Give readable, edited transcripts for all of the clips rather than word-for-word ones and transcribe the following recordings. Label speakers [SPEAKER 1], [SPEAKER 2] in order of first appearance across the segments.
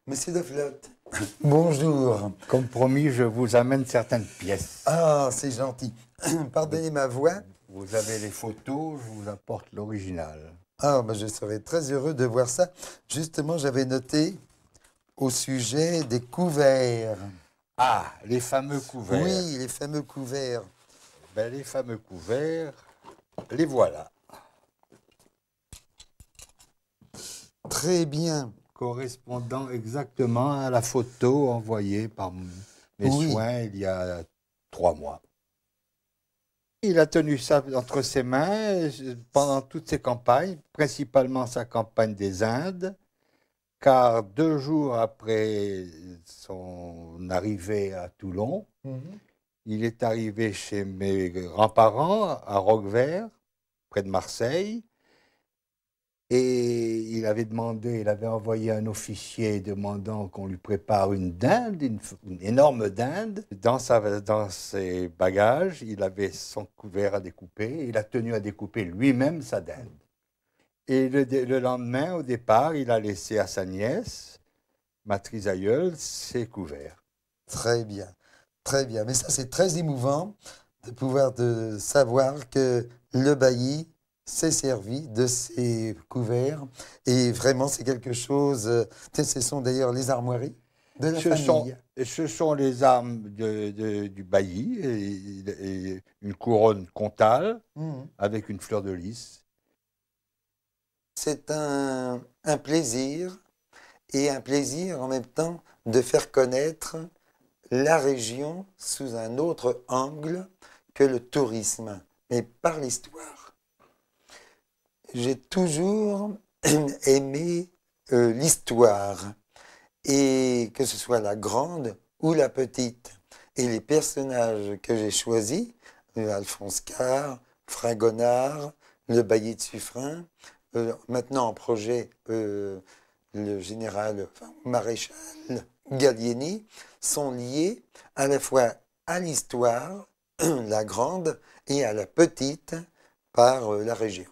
[SPEAKER 1] Monsieur de Flotte, bonjour.
[SPEAKER 2] Comme promis, je vous amène certaines pièces.
[SPEAKER 1] Ah, c'est gentil. Pardonnez ma voix.
[SPEAKER 2] Vous avez les photos, je vous apporte l'original.
[SPEAKER 1] Ah, ben, je serais très heureux de voir ça. Justement, j'avais noté au sujet des couverts.
[SPEAKER 2] Ah, les fameux couverts.
[SPEAKER 1] Oui, les fameux couverts.
[SPEAKER 2] Ben, les fameux couverts, les voilà.
[SPEAKER 1] Très bien.
[SPEAKER 2] Correspondant exactement à la photo envoyée par mes
[SPEAKER 1] Oui.
[SPEAKER 2] soins il y a 3 mois. Il a tenu ça entre ses mains pendant toutes ses campagnes, principalement sa campagne des Indes, car 2 jours après son arrivée à Toulon, il est arrivé chez mes grands-parents à Roquevert, près de Marseille, et il avait envoyé un officier demandant qu'on lui prépare une dinde, une énorme dinde. Dans ses bagages, il avait son couvert à découper, et il a tenu à découper lui-même sa dinde. Et le lendemain, au départ, il a laissé à sa nièce, ma trisaïeule, ses couverts.
[SPEAKER 1] Très bien. Très bien. Mais ça, c'est très émouvant de pouvoir savoir que le bailli s'est servi de ces couverts. Et vraiment, c'est quelque chose. Ce sont d'ailleurs les armoiries de la famille.
[SPEAKER 2] Ce sont les armes du bailli, et une couronne comtale avec une fleur de lys.
[SPEAKER 1] C'est un plaisir et un plaisir en même temps de faire connaître la région sous un autre angle que le tourisme, mais par l'histoire. J'ai toujours aimé l'histoire, et que ce soit la grande ou la petite. Et les personnages que j'ai choisis, Alphonse Karr, Fragonard, le bailli de Suffren, maintenant en projet le général, enfin, maréchal Gallieni, sont liés à la fois à l'histoire, la grande, et à la petite par la région.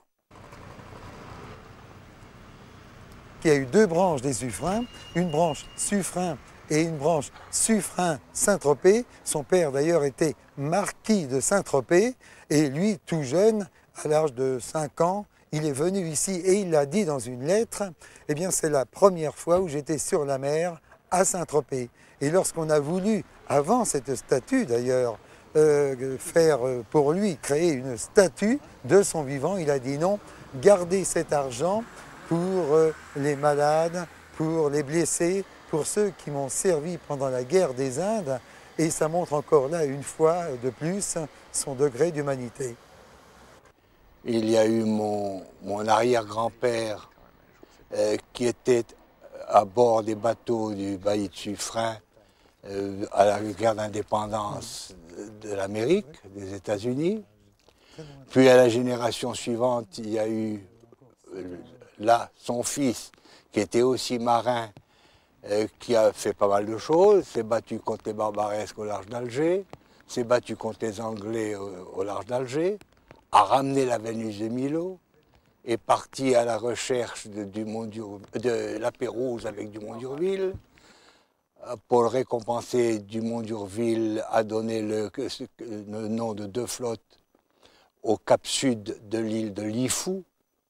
[SPEAKER 1] Il y a eu 2 branches des Suffren, une branche Suffren et une branche Suffren-Saint-Tropez. Son père d'ailleurs était marquis de Saint-Tropez, et lui, tout jeune, à l'âge de 5 ans, il est venu ici et il l'a dit dans une lettre, eh bien c'est la première fois où j'étais sur la mer à Saint-Tropez. Et lorsqu'on a voulu, avant cette statue d'ailleurs, faire pour lui, créer une statue de son vivant, il a dit non, gardez cet argent pour les malades, pour les blessés, pour ceux qui m'ont servi pendant la guerre des Indes. Et ça montre encore là, une fois de plus, son degré d'humanité.
[SPEAKER 2] Il y a eu mon arrière-grand-père qui était à bord des bateaux du bailli de Suffren à la guerre d'indépendance de l'Amérique, des États-Unis. Puis à la génération suivante, il y a eu là son fils qui était aussi marin, qui a fait pas mal de choses, s'est battu contre les barbaresques au large d'Alger, s'est battu contre les Anglais au large d'Alger, a ramené la Vénus de Milo, est parti à la recherche de la Pérouse avec Dumont d'Urville. Pour le récompenser, Dumont d'Urville a donné le nom de 2 flottes au cap sud de l'île de Lifou,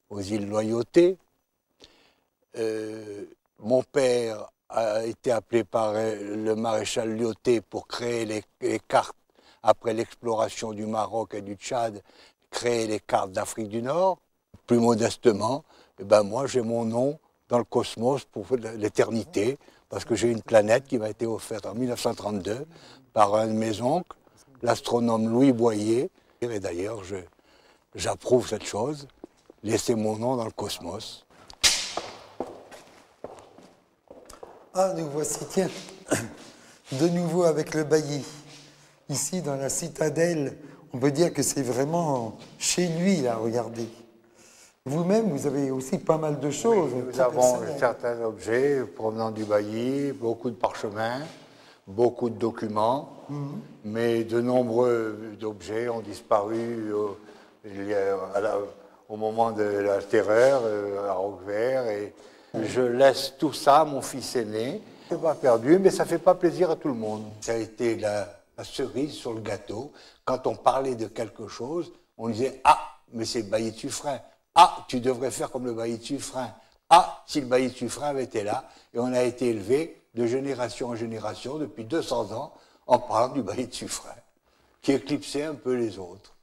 [SPEAKER 2] aux îles Loyauté. Mon père a été appelé par le maréchal Lyautey pour créer les cartes, après l'exploration du Maroc et du Tchad, créer les cartes d'Afrique du Nord. Plus modestement, eh ben moi j'ai mon nom dans le cosmos pour l'éternité, parce que j'ai une planète qui m'a été offerte en 1932 par un de mes oncles, l'astronome Louis Boyer. Et d'ailleurs, j'approuve cette chose, laisser mon nom dans le cosmos.
[SPEAKER 1] Ah, nous voici, tiens, de nouveau avec le bailli. Ici, dans la citadelle, on peut dire que c'est vraiment chez lui, là, regardez. Vous-même, vous avez aussi pas mal de choses.
[SPEAKER 2] Oui, nous avons certains objets provenant du bailli, beaucoup de parchemins, beaucoup de documents, mais de nombreux objets ont disparu au moment de la terreur à Roquevert, et Je laisse tout ça à mon fils aîné. C'est pas perdu, mais ça fait pas plaisir à tout le monde. Ça a été la cerise sur le gâteau. Quand on parlait de quelque chose, on disait « Ah, mais c'est le bailli de Suffren. Ah, tu devrais faire comme le bailli de Suffren. Ah, si le bailli de Suffren avait été là. » Et on a été élevé de génération en génération depuis 200 ans en parlant du bailli de Suffren, qui éclipsait un peu les autres.